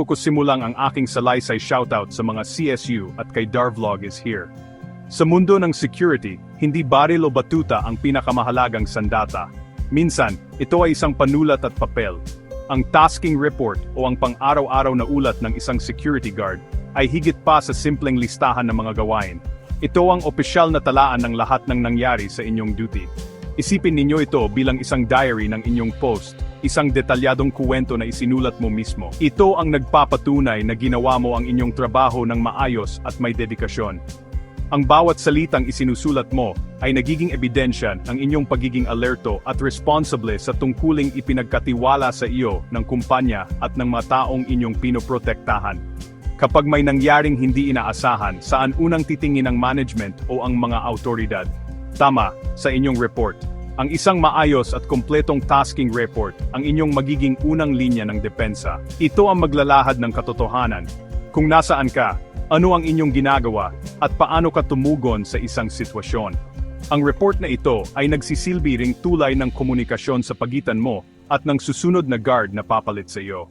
ko simulang ang aking salaysay shoutout sa mga CSU at kay Darvlog is here. Sa mundo ng security, hindi baril o batuta ang pinakamahalagang sandata. Minsan, ito ay isang panulat at papel. Ang tasking report o ang pang-araw-araw na ulat ng isang security guard ay higit pa sa simpleng listahan ng mga gawain. Ito ang opisyal na talaan ng lahat ng nangyari sa inyong duty. Isipin ninyo ito bilang isang diary ng inyong post, isang detalyadong kuwento na isinulat mo mismo. Ito ang nagpapatunay na ginawa mo ang inyong trabaho ng maayos at may dedikasyon. Ang bawat salitang isinusulat mo ay nagiging ebidensya ng inyong pagiging alerto at responsable sa tungkuling ipinagkatiwala sa iyo ng kumpanya at ng mga taong inyong pinoprotektahan. Kapag may nangyaring hindi inaasahan, saan unang titingin ng management o ang mga autoridad? Tama, sa inyong report. Ang isang maayos at kompletong tasking report ang inyong magiging unang linya ng depensa. Ito ang maglalahad ng katotohanan. Kung nasaan ka, ano ang inyong ginagawa, at paano ka tumugon sa isang sitwasyon. Ang report na ito ay nagsisilbi ring tulay ng komunikasyon sa pagitan mo at ng susunod na guard na papalit sa iyo.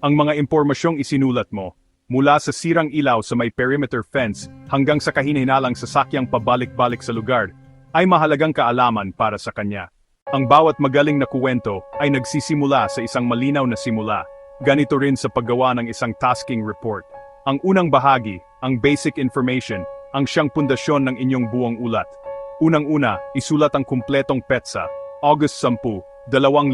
Ang mga impormasyong isinulat mo, mula sa sirang ilaw sa may perimeter fence hanggang sa kahinahinalang sasakyang pabalik-balik sa lugar, ay mahalagang kaalaman para sa kanya. Ang bawat magaling na kuwento ay nagsisimula sa isang malinaw na simula. Ganito rin sa paggawa ng isang tasking report. Ang unang bahagi, ang basic information, ang siyang pundasyon ng inyong buong ulat. Unang-una, isulat ang kumpletong petsa, August 10, 2025.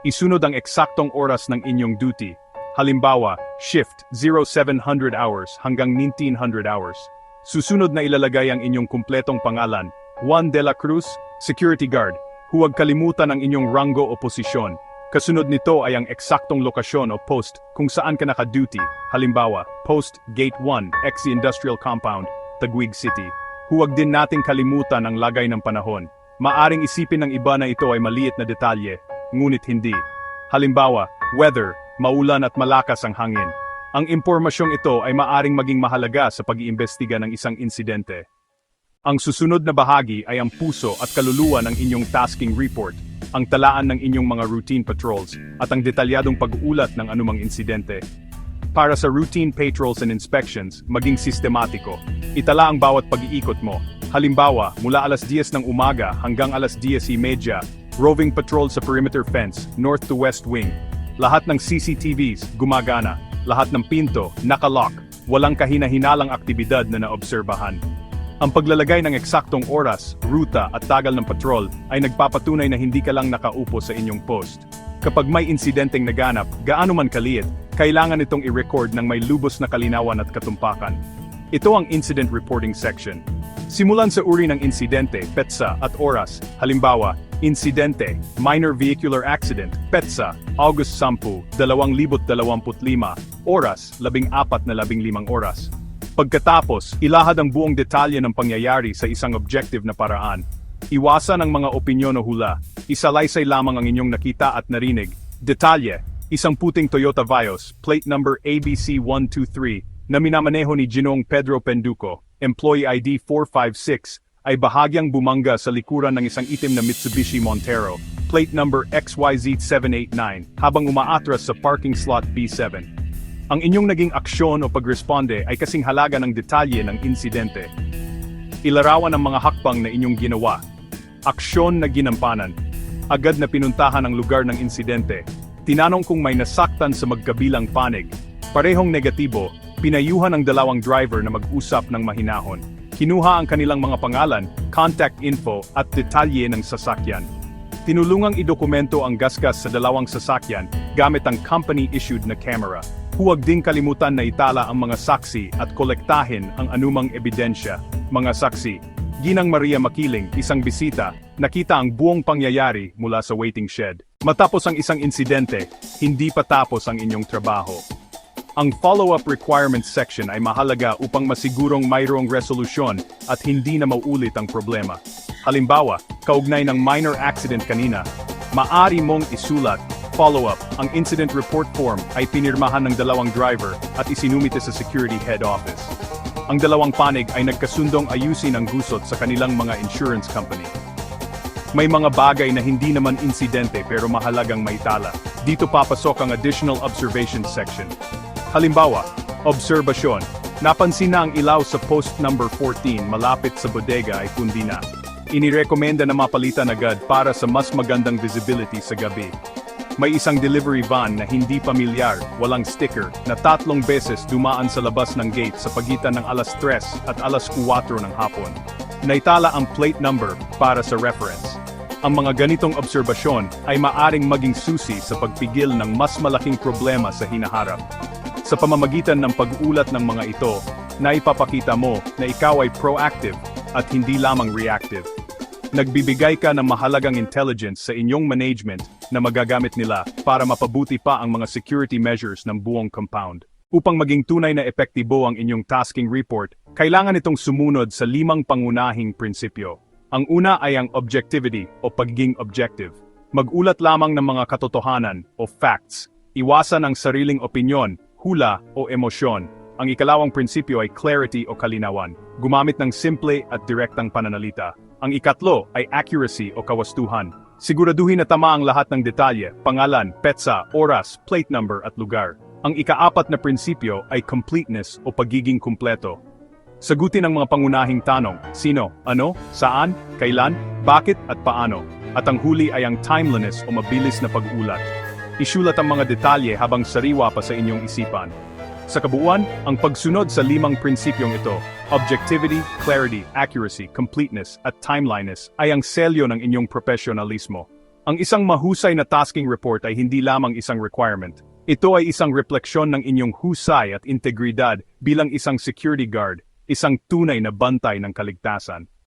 Isunod ang eksaktong oras ng inyong duty. Halimbawa, shift 0700 hours hanggang 1900 hours. Susunod na ilalagay ang inyong kumpletong pangalan, Juan de la Cruz, Security Guard. Huwag kalimutan ang inyong rango o posisyon. Kasunod nito ay ang eksaktong lokasyon o post kung saan ka naka-duty. Halimbawa, Post Gate 1, XC Industrial Compound, Taguig City. Huwag din nating kalimutan ang lagay ng panahon. Maaring isipin ng iba na ito ay maliit na detalye, ngunit hindi. Halimbawa, weather, maulan at malakas ang hangin. Ang impormasyong ito ay maaring maging mahalaga sa pag-iimbestiga ng isang insidente. Ang susunod na bahagi ay ang puso at kaluluwa ng inyong tasking report, ang talaan ng inyong mga routine patrols, at ang detalyadong pag-uulat ng anumang insidente. Para sa routine patrols and inspections, maging sistematiko. Itala ang bawat pag-iikot mo. Halimbawa, mula alas 10 ng umaga hanggang alas 10:30, roving patrol sa perimeter fence, north to west wing. Lahat ng CCTVs, gumagana. Lahat ng pinto, nakalock. Walang kahina-hinalang aktibidad na naobserbahan. Ang paglalagay ng eksaktong oras, ruta at tagal ng patrol ay nagpapatunay na hindi ka lang nakaupo sa inyong post. Kapag may insidenteng naganap, gaano man kaliit, kailangan itong i-record ng may lubos na kalinawan at katumpakan. Ito ang incident reporting section. Simulan sa uri ng insidente, petsa at oras. Halimbawa, insidente, minor vehicular accident, petsa, August 10, 2025, oras, 14:15 oras. Pagkatapos, ilahad ang buong detalye ng pangyayari sa isang objective na paraan. Iwasan ang mga opinyon o hula. Isalaysay lamang ang inyong nakita at narinig. Detalye, isang puting Toyota Vios, plate number ABC123, na minamaneho ni Ginoong Pedro Penduko, employee ID 456, ay bahagyang bumangga sa likuran ng isang itim na Mitsubishi Montero, plate number XYZ789, habang umaatras sa parking slot B7. Ang inyong naging aksyon o pagresponde ay kasing halaga ng detalye ng insidente. Ilarawan ang mga hakbang na inyong ginawa. Aksyon na ginampanan. Agad na pinuntahan ang lugar ng insidente. Tinanong kung may nasaktan sa magkabilang panig. Parehong negatibo, pinayuhan ang dalawang driver na mag-usap ng mahinahon. Kinuha ang kanilang mga pangalan, contact info at detalye ng sasakyan. Tinulungang idokumento ang gasgas sa dalawang sasakyan gamit ang company-issued na camera. Huwag din kalimutan na itala ang mga saksi at kolektahin ang anumang ebidensya. Mga saksi, Ginang Maria Makiling, isang bisita, nakita ang buong pangyayari mula sa waiting shed. Matapos ang isang insidente, hindi pa tapos ang inyong trabaho. Ang follow-up requirements section ay mahalaga upang masigurong mayroong resolusyon at hindi na maulit ang problema. Halimbawa, kaugnay ng minor accident kanina, maaari mong isulat, follow-up, ang incident report form ay pinirmahan ng dalawang driver at isinumite sa security head office. Ang dalawang panig ay nagkasundong ayusin ang gusot sa kanilang mga insurance company. May mga bagay na hindi naman insidente pero mahalagang maitala. Dito papasok ang additional observation section. Halimbawa, obserbasyon. Napansin na ang ilaw sa post number 14 malapit sa bodega ay pundi na. Inirekomenda na mapalitan agad para sa mas magandang visibility sa gabi. May isang delivery van na hindi pamilyar, walang sticker, na 3 beses dumaan sa labas ng gate sa pagitan ng alas 3 at alas 4 ng hapon. Naitala ang plate number para sa reference. Ang mga ganitong obserbasyon ay maaring maging susi sa pagpigil ng mas malaking problema sa hinaharap. Sa pamamagitan ng pag-ulat ng mga ito, naipapakita mo na ikaw ay proactive at hindi lamang reactive. Nagbibigay ka ng mahalagang intelligence sa inyong management na magagamit nila para mapabuti pa ang mga security measures ng buong compound. Upang maging tunay na epektibo ang inyong tasking report, kailangan itong sumunod sa 5 pangunahing prinsipyo. Ang una ay ang objectivity o pagiging objective. Mag-ulat lamang ng mga katotohanan o facts. Iwasan ang sariling opinyon, hula o emosyon. Ang ikalawang prinsipyo ay clarity o kalinawan. Gumamit ng simple at direktang pananalita. Ang ikatlo ay accuracy o kawastuhan. Siguraduhin na tama ang lahat ng detalye, pangalan, petsa, oras, plate number at lugar. Ang ika-4 na prinsipyo ay completeness o pagiging kumpleto. Sagutin ang mga pangunahing tanong: sino, ano, saan, kailan, bakit at paano. At ang huli ay ang timeliness o mabilis na pag-ulat. Isulat ang mga detalye habang sariwa pa sa inyong isipan. Sa kabuuan, ang pagsunod sa 5 prinsipyong ito, objectivity, clarity, accuracy, completeness, at timeliness, ay ang selyo ng inyong profesionalismo. Ang isang mahusay na tasking report ay hindi lamang isang requirement. Ito ay isang refleksyon ng inyong husay at integridad bilang isang security guard, isang tunay na bantay ng kaligtasan.